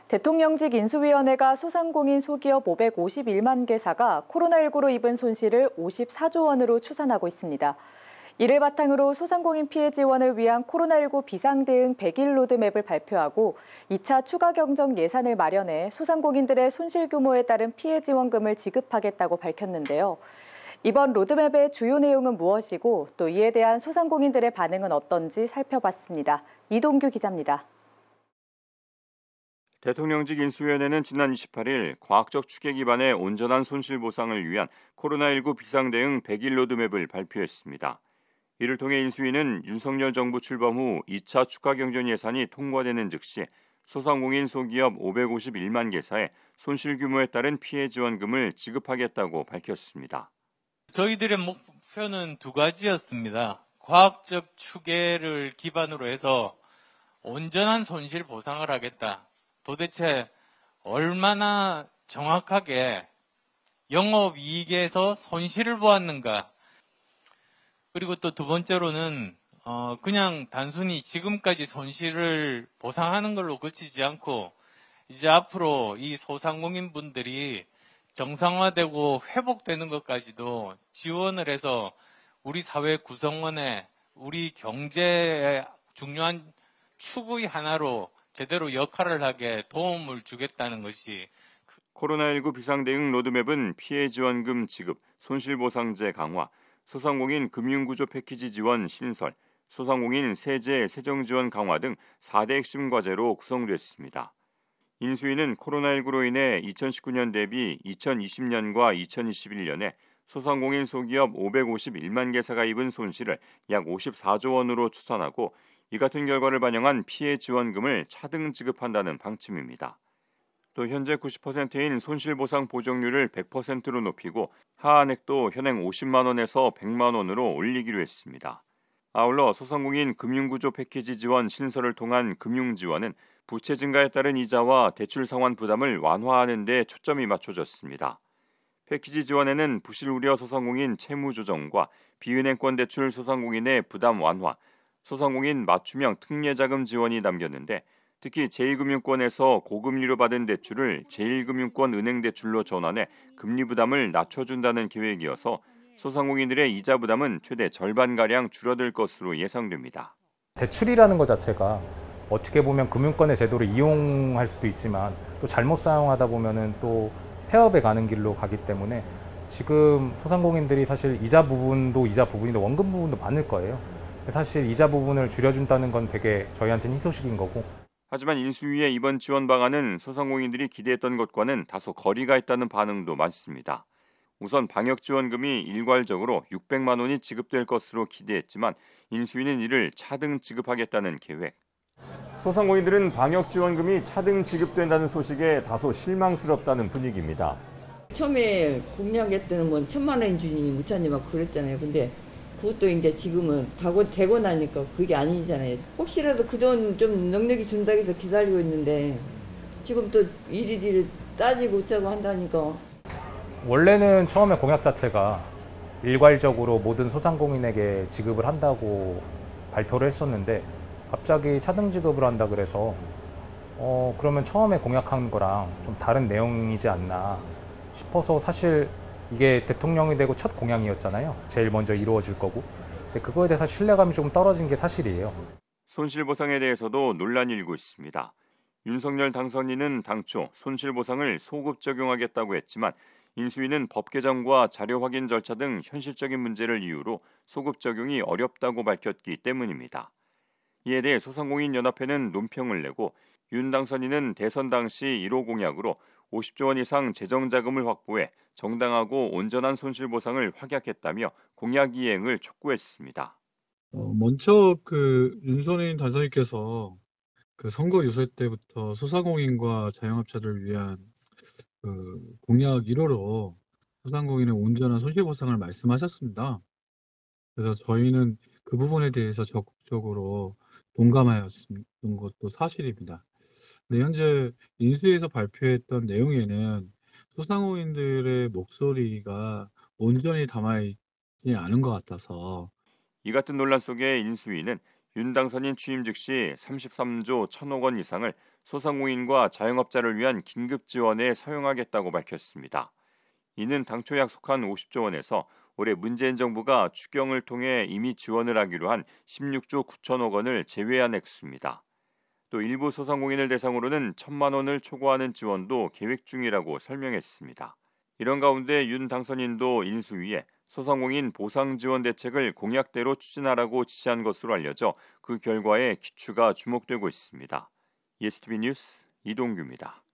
대통령직 인수위원회가 소상공인 소기업 551만 개사가 코로나19로 입은 손실을 54조 원으로 추산하고 있습니다. 이를 바탕으로 소상공인 피해 지원을 위한 코로나19 비상대응 100일 로드맵을 발표하고 2차 추가 경정 예산을 마련해 소상공인들의 손실 규모에 따른 피해 지원금을 지급하겠다고 밝혔는데요. 이번 로드맵의 주요 내용은 무엇이고 또 이에 대한 소상공인들의 반응은 어떤지 살펴봤습니다. 이동규 기자입니다. 대통령직 인수위원회는 지난 28일 과학적 추계 기반의 온전한 손실 보상을 위한 코로나19 비상대응 100일 로드맵을 발표했습니다. 이를 통해 인수위는 윤석열 정부 출범 후 2차 추가 경정 예산이 통과되는 즉시 소상공인 소기업 551만 개사의 손실 규모에 따른 피해 지원금을 지급하겠다고 밝혔습니다. 저희들의 목표는 두 가지였습니다. 과학적 추계를 기반으로 해서 온전한 손실 보상을 하겠다. 도대체 얼마나 정확하게 영업이익에서 손실을 보았는가. 그리고 또 두 번째로는 그냥 단순히 지금까지 손실을 보상하는 걸로 그치지 않고 이제 앞으로 이 소상공인 분들이 정상화되고 회복되는 것까지도 지원을 해서 우리 사회 구성원의 우리 경제의 중요한 축의 하나로 제대로 역할을 하게 도움을 주겠다는 것이 코로나19 비상대응 로드맵은 피해 지원금 지급, 손실보상제 강화, 소상공인 금융구조 패키지 지원 신설, 소상공인 세제 세정 지원 강화 등 4대 핵심 과제로 구성됐습니다. 인수위는 코로나19로 인해 2019년 대비 2020년과 2021년에 소상공인 소기업 551만 개사가 입은 손실을 약 54조 원으로 추산하고 이 같은 결과를 반영한 피해 지원금을 차등 지급한다는 방침입니다. 또 현재 90%인 손실보상 보정률을 100%로 높이고 하한액도 현행 50만 원에서 100만 원으로 올리기로 했습니다. 아울러 소상공인 금융구조 패키지 지원 신설을 통한 금융지원은 부채 증가에 따른 이자와 대출 상환 부담을 완화하는 데 초점이 맞춰졌습니다. 패키지 지원에는 부실 우려 소상공인 채무 조정과 비은행권 대출 소상공인의 부담 완화, 소상공인 맞춤형 특례자금 지원이 담겼는데 특히 제2금융권에서 고금리로 받은 대출을 제1금융권 은행 대출로 전환해 금리 부담을 낮춰준다는 계획이어서 소상공인들의 이자 부담은 최대 절반가량 줄어들 것으로 예상됩니다. 대출이라는 것 자체가 어떻게 보면 금융권의 제도를 이용할 수도 있지만 또 잘못 사용하다 보면은 또 폐업에 가는 길로 가기 때문에 지금 소상공인들이 사실 이자 부분인데 원금 부분도 많을 거예요. 사실 이자 부분을 줄여준다는 건 되게 저희한테는 희소식인 거고. 하지만 인수위의 이번 지원 방안은 소상공인들이 기대했던 것과는 다소 거리가 있다는 반응도 많습니다. 우선 방역지원금이 일괄적으로 600만 원이 지급될 것으로 기대했지만 인수위는 이를 차등 지급하겠다는 계획. 소상공인들은 방역지원금이 차등 지급된다는 소식에 다소 실망스럽다는 분위기입니다. 처음에 공약했던 건 1,000만 원 주니 무차님 막 그랬잖아요. 근데 그것도 이제 지금은 되고 나니까 그게 아니잖아요. 혹시라도 그 돈 좀 넉넉히 준다고 해서 기다리고 있는데 지금 또 일일이 따지고 짜고 한다니까. 원래는 처음에 공약 자체가 일괄적으로 모든 소상공인에게 지급을 한다고 발표를 했었는데 갑자기 차등 지급을 한다 그래서 그러면 처음에 공약한 거랑 좀 다른 내용이지 않나 싶어서 사실 이게 대통령이 되고 첫 공약이었잖아요. 제일 먼저 이루어질 거고. 근데 그거에 대해서 신뢰감이 조금 떨어진 게 사실이에요. 손실보상에 대해서도 논란이 일고 있습니다. 윤석열 당선인은 당초 손실보상을 소급 적용하겠다고 했지만 인수위는 법 개정과 자료 확인 절차 등 현실적인 문제를 이유로 소급 적용이 어렵다고 밝혔기 때문입니다. 이에 대해 소상공인연합회는 논평을 내고 윤 당선인은 대선 당시 1호 공약으로 50조 원 이상 재정자금을 확보해 정당하고 온전한 손실보상을 확약했다며 공약 이행을 촉구했습니다. 먼저 윤선인 당선인께서 선거 유세 때부터 소상공인과 자영업자를 위한 공약 1호로 소상공인의 온전한 손실보상을 말씀하셨습니다. 그래서 저희는 그 부분에 대해서 적극적으로 동감하였던 것도 사실입니다. 네, 현재 인수위에서 발표했던 내용에는 소상공인들의 목소리가 온전히 담아있지 않은 것 같아서 이 같은 논란 속에 인수위는 윤 당선인 취임 즉시 33조 1,000억 원 이상을 소상공인과 자영업자를 위한 긴급 지원에 사용하겠다고 밝혔습니다. 이는 당초 약속한 50조 원에서 올해 문재인 정부가 추경을 통해 이미 지원을 하기로 한 16조 9천억 원을 제외한 액수입니다. 또 일부 소상공인을 대상으로는 1,000만 원을 초과하는 지원도 계획 중이라고 설명했습니다. 이런 가운데 윤 당선인도 인수위에 소상공인 보상 지원 대책을 공약대로 추진하라고 지시한 것으로 알려져 그 결과에 기추가 주목되고 있습니다. ESTV 뉴스 이동규입니다.